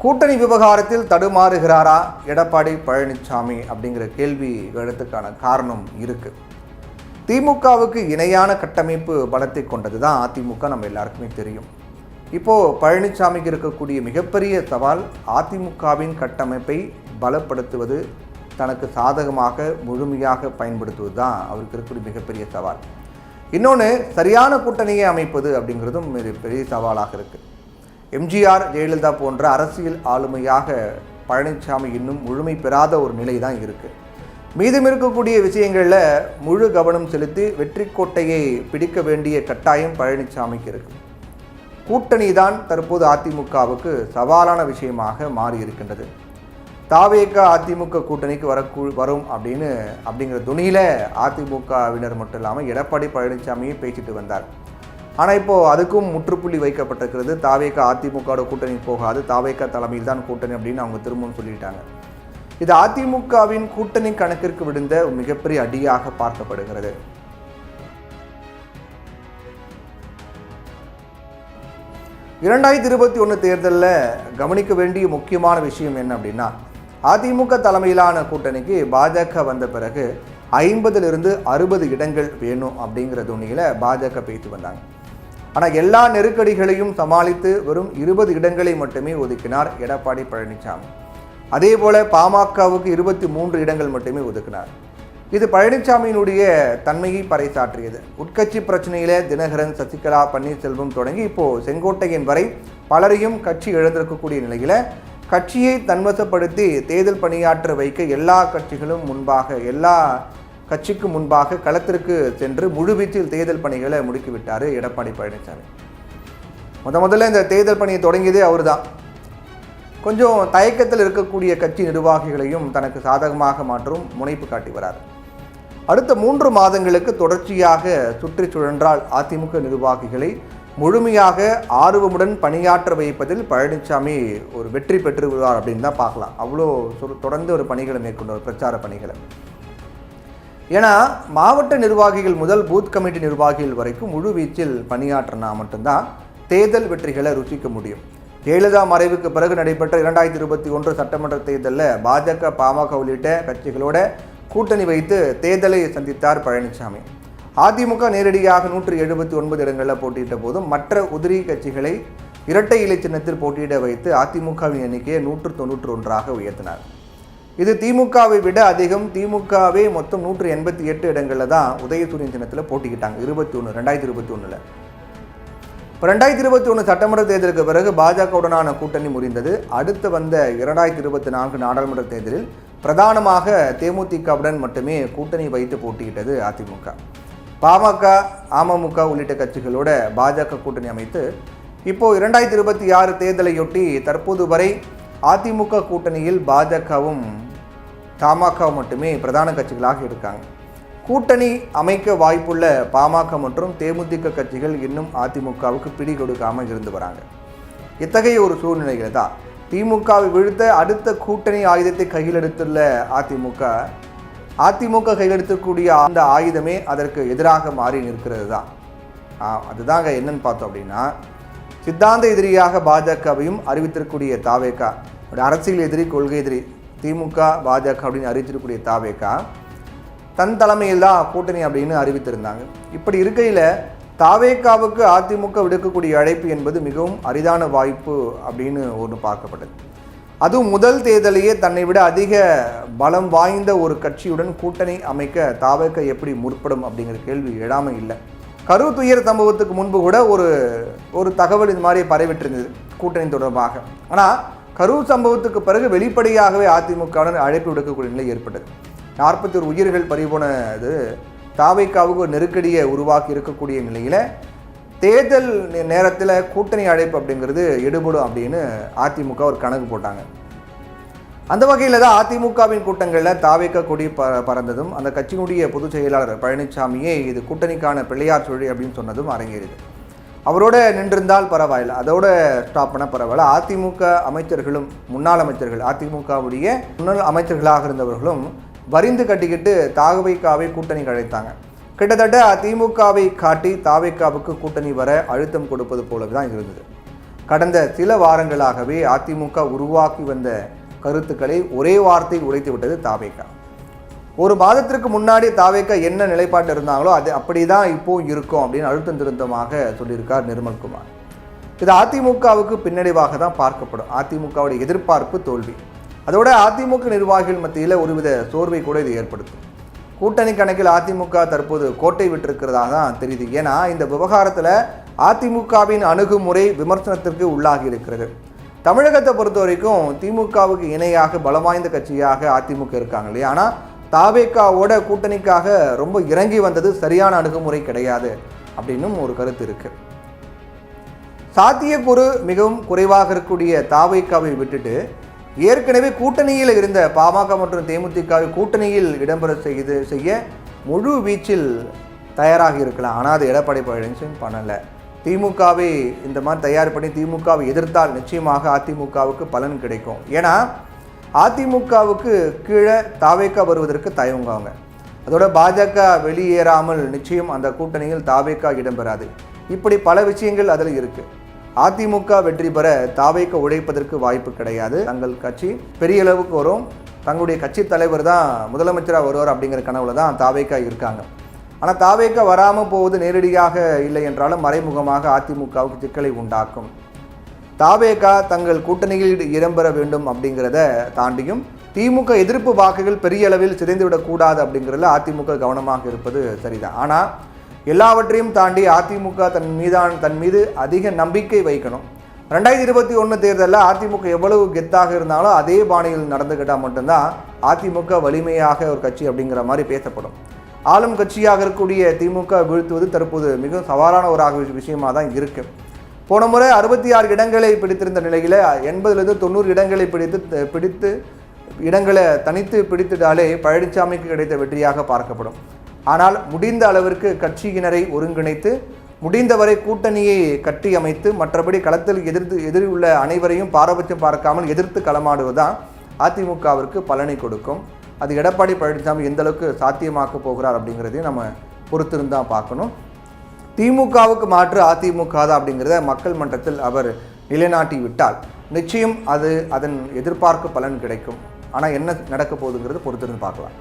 கூட்டணி விவகாரத்தில் தடுமாறுகிறாரா எடப்பாடி பழனிசாமி அப்படிங்கிற கேள்வி எழுத்துக்கான காரணம் இருக்கு. திமுகவுக்கு இணையான கட்டமைப்பு பலத்தை கொண்டது தான் அதிமுக, நம்ம எல்லாருக்குமே தெரியும். இப்போது பழனிசாமிக்கு இருக்கக்கூடிய மிகப்பெரிய சவால் அதிமுகவின் கட்டமைப்பை பலப்படுத்துவது, தனக்கு சாதகமாக முழுமையாக பயன்படுத்துவது தான் அவருக்கு இருக்கக்கூடிய மிகப்பெரிய சவால். இன்னொன்று, சரியான கூட்டணியை அமைப்பது அப்படிங்கிறதும் பெரிய சவாலாக இருக்குது. எம்ஜிஆர், ஜெயலலிதா போன்ற அரசியல் ஆளுமையாக பழனிசாமி இன்னும் முழுமை பெறாத ஒரு நிலை தான் இருக்குது. மீதம் இருக்கக்கூடிய விஷயங்களில் முழு கவனம் செலுத்தி வெற்றி கோட்டையை பிடிக்க வேண்டிய கட்டாயம் பழனிசாமிக்கு இருக்குது. கூட்டணி தான் தற்போது அதிமுகவுக்கு சவாலான விஷயமாக மாறி இருக்கின்றது. தாவேக அதிமுக கூட்டணிக்கு வரும் அப்படிங்கிற துணியில் அதிமுகவினர் மட்டும் இல்லாமல் எடப்பாடி பழனிசாமியை பேசிட்டு வந்தார். ஆனால் இப்போது அதுக்கும் முற்றுப்புள்ளி வைக்கப்பட்டிருக்கிறது. தாவேக அதிமுகவோட கூட்டணி போகாது, தாவேக தலைமையில் தான் கூட்டணி அப்படின்னு அவங்க திரும்பவும் சொல்லிட்டாங்க. இது அதிமுகவின் கூட்டணி கணக்கிற்கு விழுந்த மிகப்பெரிய அடியாக பார்க்கப்படுகிறது. (2021) தேர்தலில் கவனிக்க வேண்டிய முக்கியமான விஷயம் என்ன அப்படின்னா, அதிமுக தலைமையிலான கூட்டணிக்கு பாஜக வந்த பிறகு 50லிருந்து 60 இடங்கள் வேணும் அப்படிங்கிற துணியில் பாஜக பேசி வந்தாங்க. ஆனால் எல்லா நெருக்கடிகளையும் சமாளித்து வெறும் 20 இடங்களை மட்டுமே ஒதுக்கினார் எடப்பாடி பழனிசாமி. அதே போல் பாமகவுக்கு 23 இடங்கள் மட்டுமே ஒதுக்கினார். இது பழனிசாமியினுடைய தன்மையை பறைசாற்றியது. உட்கட்சி பிரச்சனையில் தினகரன், சசிகலா, பன்னீர்செல்வம் தொடங்கி இப்போது செங்கோட்டையன் வரை பலரையும் கட்சி இழந்திருக்கக்கூடிய நிலையில் கட்சியை தன்வசப்படுத்தி தேர்தல் பணியாற்ற வைக்க எல்லா கட்சிக்கு முன்பாக களத்திற்கு சென்று முழுவீச்சில் தேர்தல் பணிகளை முடுக்கிவிட்டார் எடப்பாடி பழனிசாமி. முதல்ல இந்த தேர்தல் பணியை தொடங்கியதே அவர் தான். கொஞ்சம் தயக்கத்தில் இருக்கக்கூடிய கட்சி நிர்வாகிகளையும் தனக்கு சாதகமாக மாற்றும் முனைப்பு காட்டி வரார். அடுத்த 3 மாதங்களுக்கு தொடர்ச்சியாக சுற்றி சுழன்றால் அதிமுக நிர்வாகிகளை முழுமையாக ஆர்வமுடன் பணியாற்ற வைப்பதில் பழனிசாமி ஒரு வெற்றி பெற்று விடுவார் அப்படின்னு தான் பார்க்கலாம். அவ்வளோ தொடர்ந்து ஒரு பணிகளை மேற்கொண்ட பிரச்சார பணிகளை. ஏன்னா மாவட்ட நிர்வாகிகள் முதல் பூத் கமிட்டி நிர்வாகிகள் வரைக்கும் முழு வீச்சில் பணியாற்றினா மட்டும்தான் தேர்தல் வெற்றிகளை ருசிக்க முடியும். ஜெயலலிதா மறைவுக்கு பிறகு நடைபெற்ற 2021 சட்டமன்ற தேர்தலில் பாஜக, பாமக உள்ளிட்ட கட்சிகளோட கூட்டணி வைத்து தேர்தலை சந்தித்தார் பழனிசாமி. அதிமுக நேரடியாக 179 இடங்களில் போட்டியிட்ட போதும் மற்ற உதிரி கட்சிகளை இரட்டை இலை சின்னத்தில் போட்டியிட வைத்து அதிமுகவின் எண்ணிக்கையை 191ஆக உயர்த்தினார். இது திமுகவை விட அதிகம். திமுகவே மொத்தம் 188 இடங்களில் தான் உதயசூரியன் சின்னத்தில் போட்டிக்கிட்டாங்க 2021. இப்போ 2021 சட்டமன்ற தேர்தலுக்கு பிறகு பாஜகவுடனான கூட்டணி முறிந்தது. அடுத்து வந்த 2024 நாடாளுமன்ற தேர்தலில் பிரதானமாக தேமுதிகவுடன் மட்டுமே கூட்டணி வைத்து போட்டியிட்டது அதிமுக. பாமக, அமமுக உள்ளிட்ட கட்சிகளோட பாஜக கூட்டணி அமைத்து இப்போது 2026 தேர்தலையொட்டி தற்போது வரை அதிமுக கூட்டணியில் பாஜகவும் தமாகவும் மட்டுமே பிரதான கட்சிகளாக இருக்காங்க. கூட்டணி அமைக்க வாய்ப்புள்ள பாமக மற்றும் தேமுதிக கட்சிகள் இன்னும் அதிமுகவுக்கு பிடி கொடுக்காமல் இருந்து வராங்க. இத்தகைய ஒரு சூழ்நிலையில் தான் திமுகவை வீழ்த்த அடுத்த கூட்டணி ஆயுதத்தை கையில் எடுத்துள்ள அதிமுக கையில் எடுக்கக்கூடிய அந்த ஆயுதமே அதற்கு எதிராக மாறி நிற்கிறது தான். அதுதாங்க என்னன்னு பார்த்தோம் அப்படின்னா, சித்தாந்த எதிரியாக பாஜகவையும் அறிவித்திருக்கக்கூடிய தாவேகா, அரசியல் எதிரி, கொள்கை எதிரி திமுக, பாஜக அப்படின்னு அறிவித்திருக்கக்கூடிய தாவேகா தன் தலைமையில் தான் கூட்டணி அப்படின்னு அறிவித்திருந்தாங்க. இப்படி இருக்கையில் தாவேகாவுக்கு அதிமுக விடுக்கக்கூடிய அழைப்பு என்பது மிகவும் அரிதான வாய்ப்பு அப்படின்னு ஒன்று பார்க்கப்பட்டது. அதுவும் முதல் தேர்தலையே தன்னை விட அதிக பலம் வாய்ந்த ஒரு கட்சியுடன் கூட்டணி அமைக்க தாவேகா எப்படி முற்படும் அப்படிங்கிற கேள்வி எழாமல் இல்லை. கரூர் துயர் சம்பவத்துக்கு முன்பு கூட ஒரு தகவல் இது மாதிரி பரவிட்டிருந்தது கூட்டணி தொடர்பாக. ஆனால் கரூர் சம்பவத்துக்கு பிறகு வெளிப்படையாகவே அதிமுகவுடன் அழைப்பு விடுக்கக்கூடிய நிலை ஏற்பட்டது. 41 உயிர்கள் பறிபோனது தாவேகாவுக்கு ஒரு நெருக்கடியை உருவாக்கி இருக்கக்கூடிய நிலையில் தேர்தல் நேரத்தில் கூட்டணி அழைப்பு அப்படிங்கிறது எடுபடும் அப்படின்னு அதிமுக ஒரு கணக்கு போட்டாங்க. அந்த வகையில் தான் அதிமுகவின் கூட்டங்களில் தாவேகா கொடி பறந்ததும் அந்த கட்சியினுடைய பொதுச் செயலாளர் பழனிசாமியே இது கூட்டணிக்கான பிள்ளையார் சுழி அப்படின்னு சொன்னதும் அரங்கேறியது. அவரோட நின்றிருந்தால் பரவாயில்லை, அதோட ஸ்டாப் பண்ண பரவாயில்ல. அதிமுக அமைச்சர்களும் முன்னாள் அமைச்சர்கள், அதிமுகவுடைய முன்னாள் அமைச்சர்களாக இருந்தவர்களும் வரிந்து கட்டிக்கிட்டு தாவேகாவை கூட்டணிக்கு அழைத்தாங்க. கிட்டத்தட்ட அதிமுகவை காட்டி தாவேகாவுக்கு கூட்டணி வர அழுத்தம் கொடுப்பது போல தான் இருந்தது. கடந்த சில வாரங்களாகவே அதிமுக உருவாக்கி வந்த கருத்துக்களை ஒரே வார்த்தையில் உடைத்து விட்டது தாவேகா. ஒரு மாதத்திற்கு முன்னாடி தாவேகா என்ன நிலைப்பாட்டு இருந்தாங்களோ அது அப்படிதான் இப்போ இருக்கும் அப்படின்னு அழுத்தம் திருத்தமாக சொல்லியிருக்கார் நிர்மல்குமார். இது அதிமுகவுக்கு பின்னடைவாக தான் பார்க்கப்படும். அதிமுகவுடைய எதிர்பார்ப்பு தோல்வி. அதோட அதிமுக நிர்வாகிகள் மத்தியில் ஒருவித சோர்வை கூட இது ஏற்படுத்தும். கூட்டணி கணக்கில் அதிமுக தற்போது கோட்டை விட்டிருக்கிறதாக தான் தெரியுது. ஏன்னா இந்த விவகாரத்தில் அதிமுகவின் அணுகுமுறை விமர்சனத்திற்கு உள்ளாகி இருக்கிறது. தமிழகத்தை பொறுத்த வரைக்கும் திமுகவுக்கு இணையாக பலவாய்ந்த கட்சியாக அதிமுக இருக்காங்க இல்லையா. ஆனால் தாவேகாவோட கூட்டணிக்காக ரொம்ப இறங்கி வந்தது சரியான அணுகுமுறை கிடையாது அப்படின்னும் ஒரு கருத்து இருக்கு. சாத்தியக்கூறு மிகவும் குறைவாக இருக்கக்கூடிய தாவேகாவை விட்டுட்டு ஏற்கனவே கூட்டணியில் இருந்த பாமக மற்றும் தேமுதிகவை கூட்டணியில் இடம்பெற செய்ய முழு வீச்சில் தயாராகி இருக்கலாம். ஆனால் அது எடப்பாடி பழனிசாமி பண்ணலை. திமுகவை இந்த மாதிரி தயார் பண்ணி திமுகவை எதிர்த்தால் நிச்சயமாக அதிமுகவுக்கு பலன் கிடைக்கும். ஏன்னா அதிமுகவுக்கு கீழே தாவேகா வருவதற்கு தயங்குவாங்க. அதோட பாஜக வெளியேறாமல் நிச்சயம் அந்த கூட்டணியில் தாவேகா இடம்பெறாது. இப்படி பல விஷயங்கள் அதில் இருக்குது. அதிமுக வெற்றி பெற தாவேகா உழைப்பதற்கு வாய்ப்பு கிடையாது. தங்கள் கட்சி பெரிய அளவுக்கு வரும், தங்களுடைய கட்சி தலைவர் தான் முதலமைச்சராக வருவார் அப்படிங்கிற கனவுல தான் தாவேகா இருக்காங்க. ஆனால் தாவேகா வராமல் போவது நேரடியாக இல்லை என்றாலும் மறைமுகமாக அதிமுகவுக்கு சிக்கலை உண்டாக்கும். தாவேகா தங்கள் கூட்டணியில் இடம்பெற வேண்டும் அப்படிங்கிறத தாண்டியும் திமுக எதிர்ப்பு வாக்குகள் பெரிய அளவில் சிதைந்துவிடக்கூடாது அப்படிங்கிறதுல அதிமுக கவனமாக இருப்பது சரிதான். ஆனால் எல்லாவற்றையும் தாண்டி அதிமுக தன் மீது அதிக நம்பிக்கை வைக்கணும். 2021 தேர்தலில் அதிமுக எவ்வளவு கெத்தாக இருந்தாலும் அதே பாணியில் நடந்துக்கிட்டால் மட்டும்தான் அதிமுக வலிமையாக ஒரு கட்சி அப்படிங்கிற மாதிரி பேசப்படும். ஆளும் கட்சியாக இருக்கக்கூடிய திமுக வீழ்த்துவது தற்போது மிகவும் சவாலான ஒரு விஷயமாக தான் இருக்குது. போன முறை 66 இடங்களை பிடித்திருந்த நிலையில் 80-90 இடங்களை பிடித்து இடங்களை தனித்து பிடித்துட்டாலே பழனிசாமிக்கு கிடைத்த வெற்றியாக பார்க்கப்படும். ஆனால் முடிந்த அளவிற்கு கட்சியினரை ஒருங்கிணைத்து முடிந்தவரை கூட்டணியை கட்டி அமைத்து மற்றபடி களத்தில் எதிரில் உள்ள அனைவரையும் பாரபட்சம் பார்க்காமல் எதிர்த்து களமாடுவதுதான் அதிமுகவிற்கு பலனை கொடுக்கும். அது எடப்பாடி பழனிசாமி எந்த அளவுக்கு சாத்தியமாக்க போகிறார் அப்படிங்கிறதையும் நம்ம பொறுத்திருந்தான் பார்க்கணும். திமுகவுக்கு மாற்று அதிமுக தான் அப்படிங்கிறத மக்கள் மன்றத்தில் அவர் நிலைநாட்டி விட்டால் நிச்சயம் அது அதன் எதிர்பார்க்க பலன் கிடைக்கும். ஆனால் என்ன நடக்க போகுதுங்கிறது பொறுத்திருந்து பார்க்கலாம்.